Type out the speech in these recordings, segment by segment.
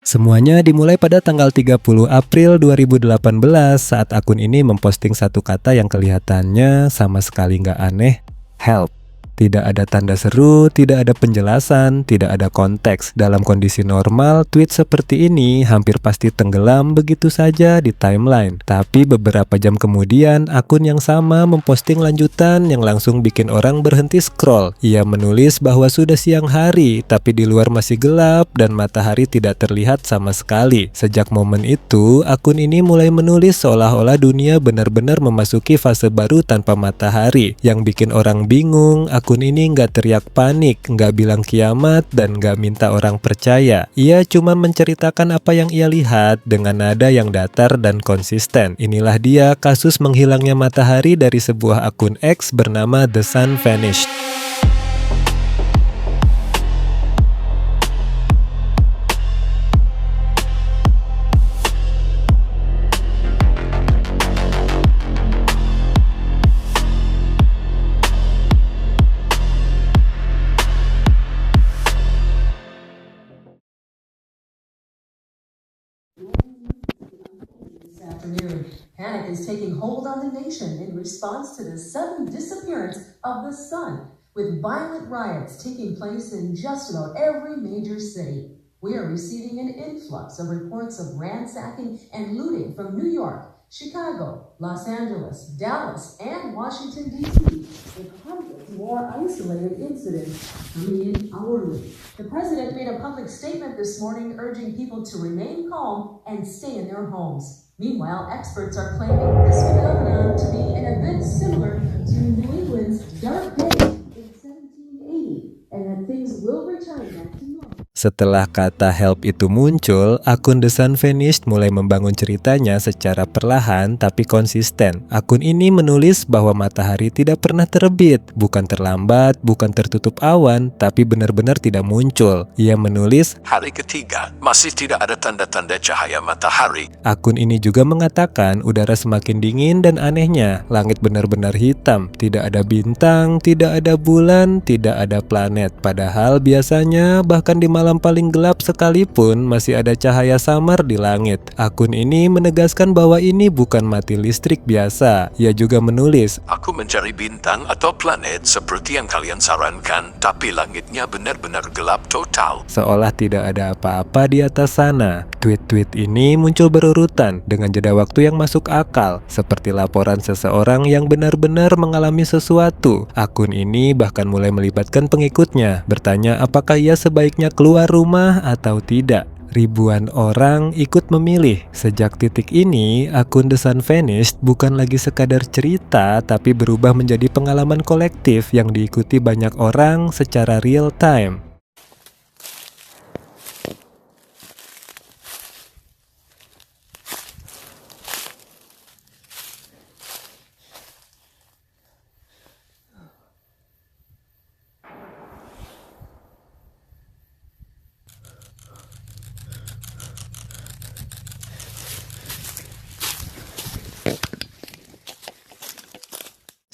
Semuanya dimulai pada tanggal 30 April 2018 saat akun ini memposting satu kata yang kelihatannya sama sekali nggak aneh, help. Tidak ada tanda seru, tidak ada penjelasan, tidak ada konteks. Dalam kondisi normal, tweet seperti ini hampir pasti tenggelam begitu saja di timeline. Tapi beberapa jam kemudian, akun yang sama memposting lanjutan yang langsung bikin orang berhenti scroll. Ia menulis bahwa sudah siang hari, tapi di luar masih gelap dan matahari tidak terlihat sama sekali. Sejak momen itu, akun ini mulai menulis seolah-olah dunia benar-benar memasuki fase baru tanpa matahari. Yang bikin orang bingung, akun ini nggak teriak panik, nggak bilang kiamat, dan nggak minta orang percaya. Ia cuma menceritakan apa yang ia lihat dengan nada yang datar dan konsisten. Inilah dia kasus menghilangnya matahari dari sebuah akun X bernama The Sun Vanished. Panic is taking hold on the nation in response to the sudden disappearance of the sun, with violent riots taking place in just about every major city. We are receiving an influx of reports of ransacking and looting from New York, Chicago, Los Angeles, Dallas, and Washington, D.C., with hundreds more isolated incidents coming in hourly. The president made a public statement this morning urging people to remain calm and stay in their homes. Meanwhile, experts are claiming this phenomenon to be an event similar to New England's Dark Day in 1780, and that things will return back to normal. Setelah kata help itu muncul, akun The Sun Vanished mulai membangun ceritanya secara perlahan tapi konsisten. Akun ini menulis bahwa matahari tidak pernah terbit, bukan terlambat, bukan tertutup awan, tapi benar-benar tidak muncul. Ia menulis, hari ketiga, masih tidak ada tanda-tanda cahaya matahari. Akun ini juga mengatakan udara semakin dingin dan anehnya, langit benar-benar hitam, tidak ada bintang, tidak ada bulan, tidak ada planet. Padahal biasanya bahkan di malam paling gelap sekalipun masih ada cahaya samar di langit. Akun ini menegaskan bahwa ini bukan mati listrik biasa. Ia juga menulis, aku mencari bintang atau planet seperti yang kalian sarankan, tapi langitnya benar-benar gelap total. Seolah tidak ada apa-apa di atas sana. Tweet-tweet ini muncul berurutan dengan jeda waktu yang masuk akal, seperti laporan seseorang yang benar-benar mengalami sesuatu. Akun ini bahkan mulai melibatkan pengikutnya, bertanya apakah ia sebaiknya keluar rumah atau tidak. Ribuan orang ikut memilih. Sejak titik ini, akun The Sun Vanished bukan lagi sekadar cerita, tapi berubah menjadi pengalaman kolektif yang diikuti banyak orang secara real time.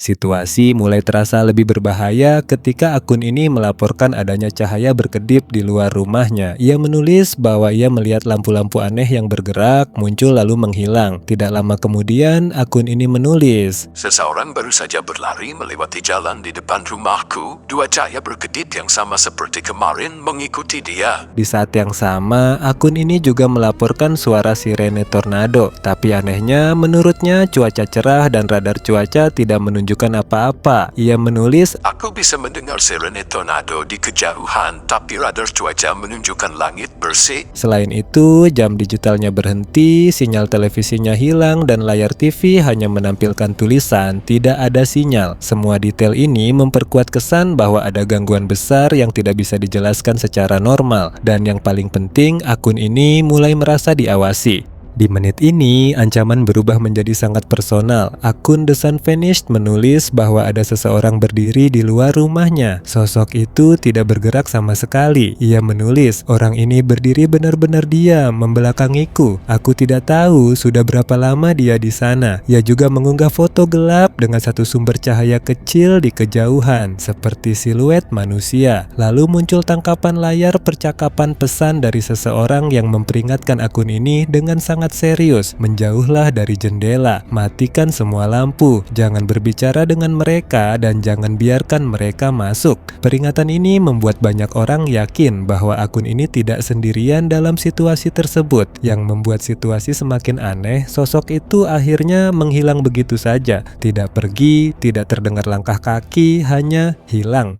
Situasi mulai terasa lebih berbahaya ketika akun ini melaporkan adanya cahaya berkedip di luar rumahnya. Ia menulis bahwa ia melihat lampu-lampu aneh yang bergerak, muncul lalu menghilang. Tidak lama kemudian, akun ini menulis, seseorang baru saja berlari melewati jalan di depan rumahku. Dua cahaya berkedip yang sama seperti kemarin mengikuti dia. Di saat yang sama, akun ini juga melaporkan suara sirene tornado. Tapi anehnya, menurutnya cuaca cerah dan radar cuaca tidak menunjukkan apa-apa. Ia menulis, aku bisa mendengar sirene tornado di kejauhan, tapi radar cuaca menunjukkan langit bersih. Selain itu, jam digitalnya berhenti, sinyal televisinya hilang, dan layar TV hanya menampilkan tulisan tidak ada sinyal. Semua detail ini memperkuat kesan bahwa ada gangguan besar yang tidak bisa dijelaskan secara normal. Dan yang paling penting, akun ini mulai merasa diawasi. Di menit ini, ancaman berubah menjadi sangat personal. Akun The Sun Vanished menulis bahwa ada seseorang berdiri di luar rumahnya. Sosok itu tidak bergerak sama sekali. Ia menulis, orang ini berdiri benar-benar diam, membelakangiku. Aku tidak tahu sudah berapa lama dia di sana. Ia juga mengunggah foto gelap dengan satu sumber cahaya kecil di kejauhan, seperti siluet manusia. Lalu muncul tangkapan layar percakapan pesan dari seseorang yang memperingatkan akun ini dengan sangat serius, menjauhlah dari jendela, matikan semua lampu, jangan berbicara dengan mereka dan jangan biarkan mereka masuk. Peringatan ini membuat banyak orang yakin bahwa akun ini tidak sendirian dalam situasi tersebut. Yang membuat situasi semakin aneh, sosok itu akhirnya menghilang begitu saja, tidak pergi, tidak terdengar langkah kaki, hanya hilang.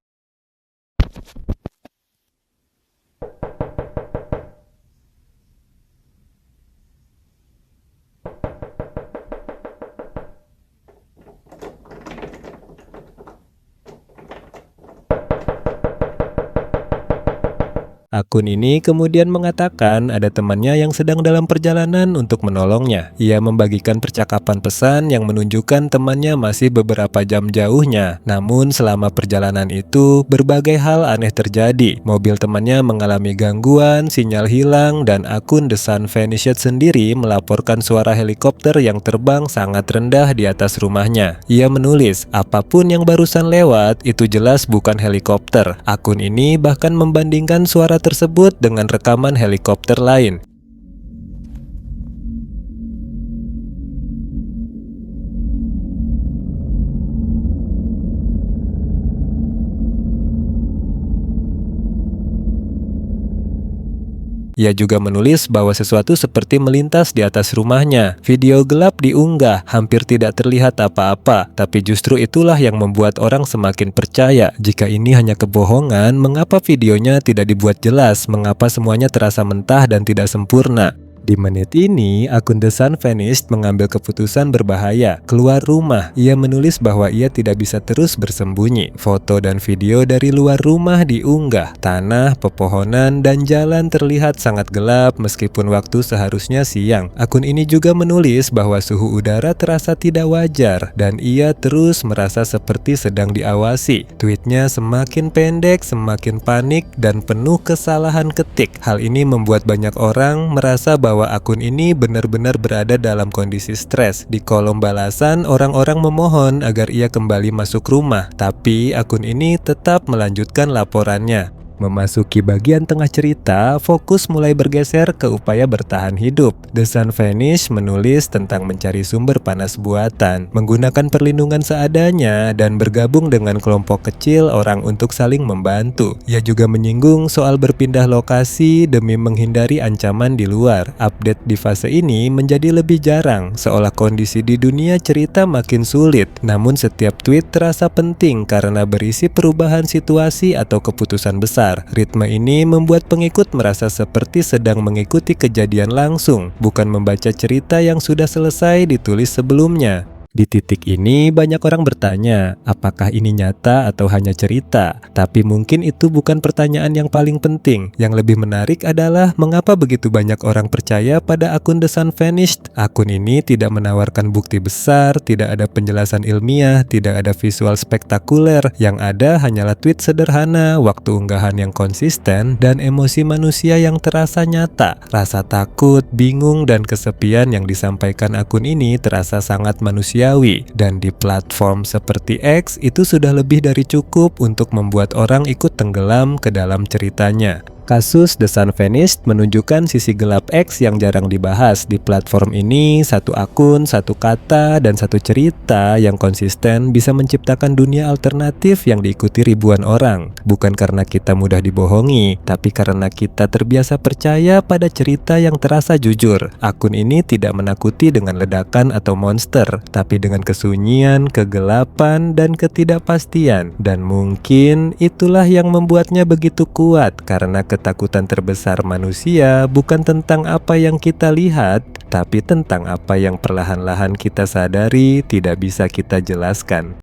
Akun ini kemudian mengatakan ada temannya yang sedang dalam perjalanan untuk menolongnya. Ia membagikan percakapan pesan yang menunjukkan temannya masih beberapa jam jauhnya. Namun selama perjalanan itu, berbagai hal aneh terjadi. Mobil temannya mengalami gangguan, sinyal hilang, dan akun The Sun Vanished sendiri melaporkan suara helikopter yang terbang sangat rendah di atas rumahnya. Ia menulis, apapun yang barusan lewat, itu jelas bukan helikopter. Akun ini bahkan membandingkan suara tersebut dengan rekaman helikopter lain. Ia juga menulis bahwa sesuatu seperti melintas di atas rumahnya. Video gelap diunggah, hampir tidak terlihat apa-apa, tapi justru itulah yang membuat orang semakin percaya. Jika ini hanya kebohongan, mengapa videonya tidak dibuat jelas? Mengapa semuanya terasa mentah dan tidak sempurna? Di menit ini, akun The Sun Vanished mengambil keputusan berbahaya. Keluar rumah, ia menulis bahwa ia tidak bisa terus bersembunyi. Foto dan video dari luar rumah diunggah. Tanah, pepohonan, dan jalan terlihat sangat gelap meskipun waktu seharusnya siang. Akun ini juga menulis bahwa suhu udara terasa tidak wajar dan ia terus merasa seperti sedang diawasi. Tweetnya semakin pendek, semakin panik, dan penuh kesalahan ketik. Hal ini membuat banyak orang merasa bahwa akun ini benar-benar berada dalam kondisi stres. Di kolom balasan, orang-orang memohon agar ia kembali masuk rumah, tapi akun ini tetap melanjutkan laporannya. Memasuki bagian tengah cerita, fokus mulai bergeser ke upaya bertahan hidup. The Sun Vanished menulis tentang mencari sumber panas buatan, menggunakan perlindungan seadanya, dan bergabung dengan kelompok kecil orang untuk saling membantu. Ia juga menyinggung soal berpindah lokasi demi menghindari ancaman di luar. Update di fase ini menjadi lebih jarang, seolah kondisi di dunia cerita makin sulit. Namun setiap tweet terasa penting karena berisi perubahan situasi atau keputusan besar. Ritme ini membuat pengikut merasa seperti sedang mengikuti kejadian langsung, bukan membaca cerita yang sudah selesai ditulis sebelumnya. Di titik ini banyak orang bertanya, apakah ini nyata atau hanya cerita? Tapi mungkin itu bukan pertanyaan yang paling penting. Yang lebih menarik adalah mengapa begitu banyak orang percaya pada akun The Sun Vanished. Akun ini tidak menawarkan bukti besar, tidak ada penjelasan ilmiah, tidak ada visual spektakuler. Yang ada hanyalah tweet sederhana, waktu unggahan yang konsisten, dan emosi manusia yang terasa nyata. Rasa takut, bingung, dan kesepian yang disampaikan akun ini terasa sangat manusiawi. Dan di platform seperti X itu sudah lebih dari cukup untuk membuat orang ikut tenggelam ke dalam ceritanya. Kasus The Sun Vanished menunjukkan sisi gelap X yang jarang dibahas. Di platform ini, satu akun, satu kata, dan satu cerita yang konsisten bisa menciptakan dunia alternatif yang diikuti ribuan orang. Bukan karena kita mudah dibohongi, tapi karena kita terbiasa percaya pada cerita yang terasa jujur. Akun ini tidak menakuti dengan ledakan atau monster, tapi dengan kesunyian, kegelapan, dan ketidakpastian. Dan mungkin itulah yang membuatnya begitu kuat, karena ketakutan terbesar manusia bukan tentang apa yang kita lihat, tapi tentang apa yang perlahan-lahan kita sadari tidak bisa kita jelaskan.